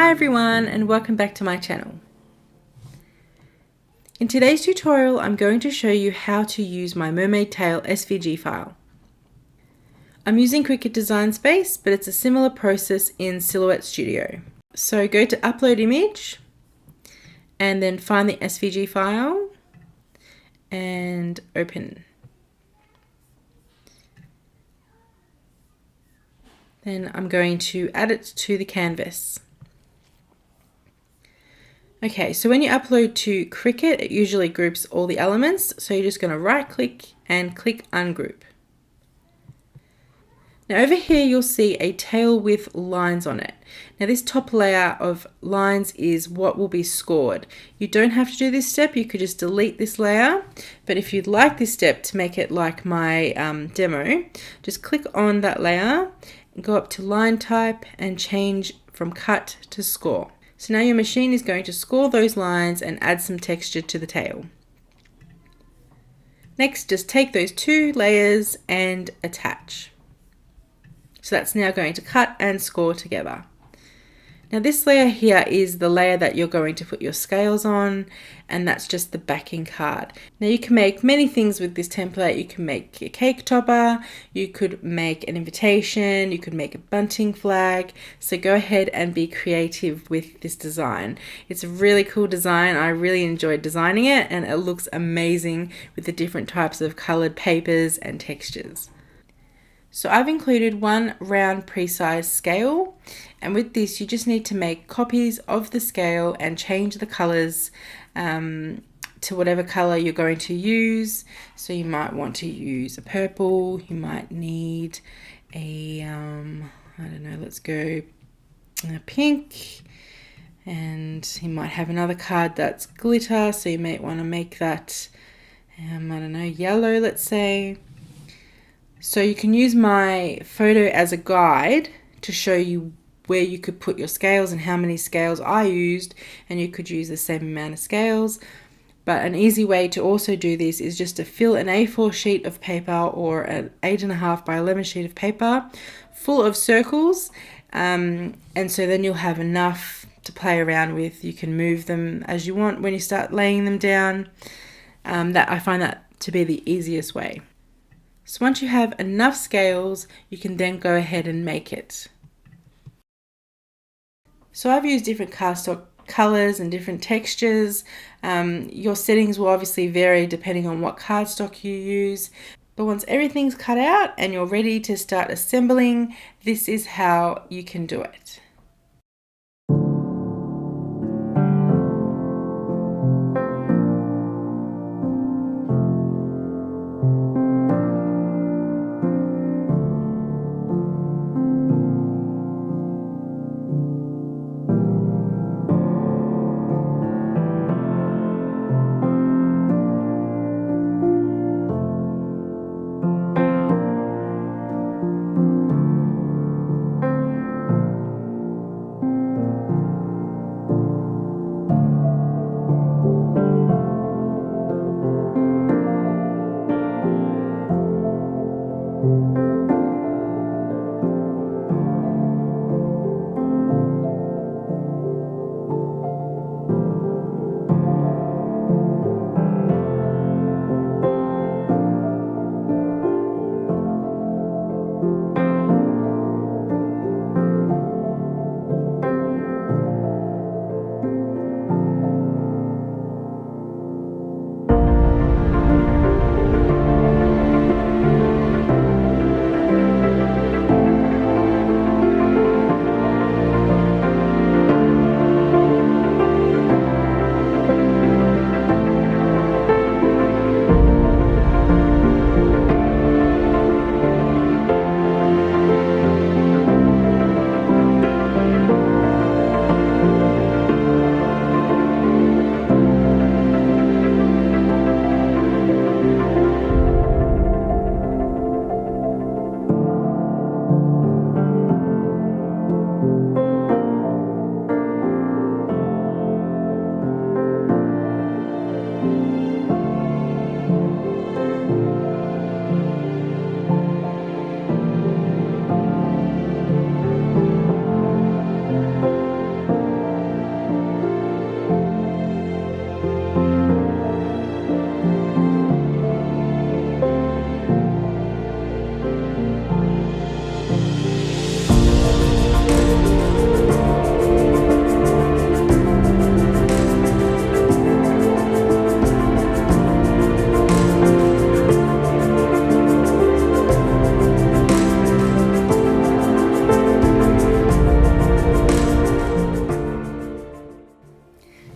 Hi everyone and welcome back to my channel. In today's tutorial I'm going to show you how to use my mermaid tail SVG file. I'm using Cricut Design Space, but it's a similar process in Silhouette Studio. So go to Upload Image and then find the SVG file and open. Then I'm going to add it to the canvas. Okay, so when you upload to Cricut, it usually groups all the elements. So you're just going to right click and click ungroup. Now over here you'll see a tail with lines on it. Now this top layer of lines is what will be scored. You don't have to do this step, you could just delete this layer. But if you'd like this step to make it like my demo, just click on that layer, go up to line type and change from cut to score. So now your machine is going to score those lines and add some texture to the tail. Next, just take those two layers and attach. So that's now going to cut and score together. Now this layer here is the layer that you're going to put your scales on, and that's just the backing card. Now you can make many things with this template. You can make a cake topper, you could make an invitation, you could make a bunting flag. So go ahead and be creative with this design. It's a really cool design. I really enjoyed designing it and it looks amazing with the different types of colored papers and textures. So I've included one round pre-sized scale, and with this you just need to make copies of the scale and change the colors to whatever color you're going to use. So you might want to use a purple, you might need a, I don't know, let's go a pink, and you might have another card that's glitter, so you might want to make that, I don't know, yellow, let's say. So you can use my photo as a guide to show you where you could put your scales and how many scales I used, and you could use the same amount of scales. But an easy way to also do this is just to fill an A4 sheet of paper or an 8.5 by 11 sheet of paper full of circles, and so then you'll have enough to play around with. You can move them as you want when you start laying them down. That I find that to be the easiest way. So once you have enough scales, you can then go ahead and make it. So I've used different cardstock colors and different textures. Your settings will obviously vary depending on what cardstock you use. But once everything's cut out and you're ready to start assembling, this is how you can do it.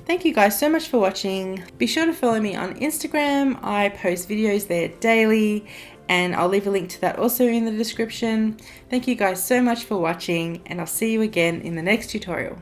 Thank you guys so much for watching. Be sure to follow me on Instagram. I post videos there daily, and I'll leave a link to that also in the description. Thank you guys so much for watching, and I'll see you again in the next tutorial.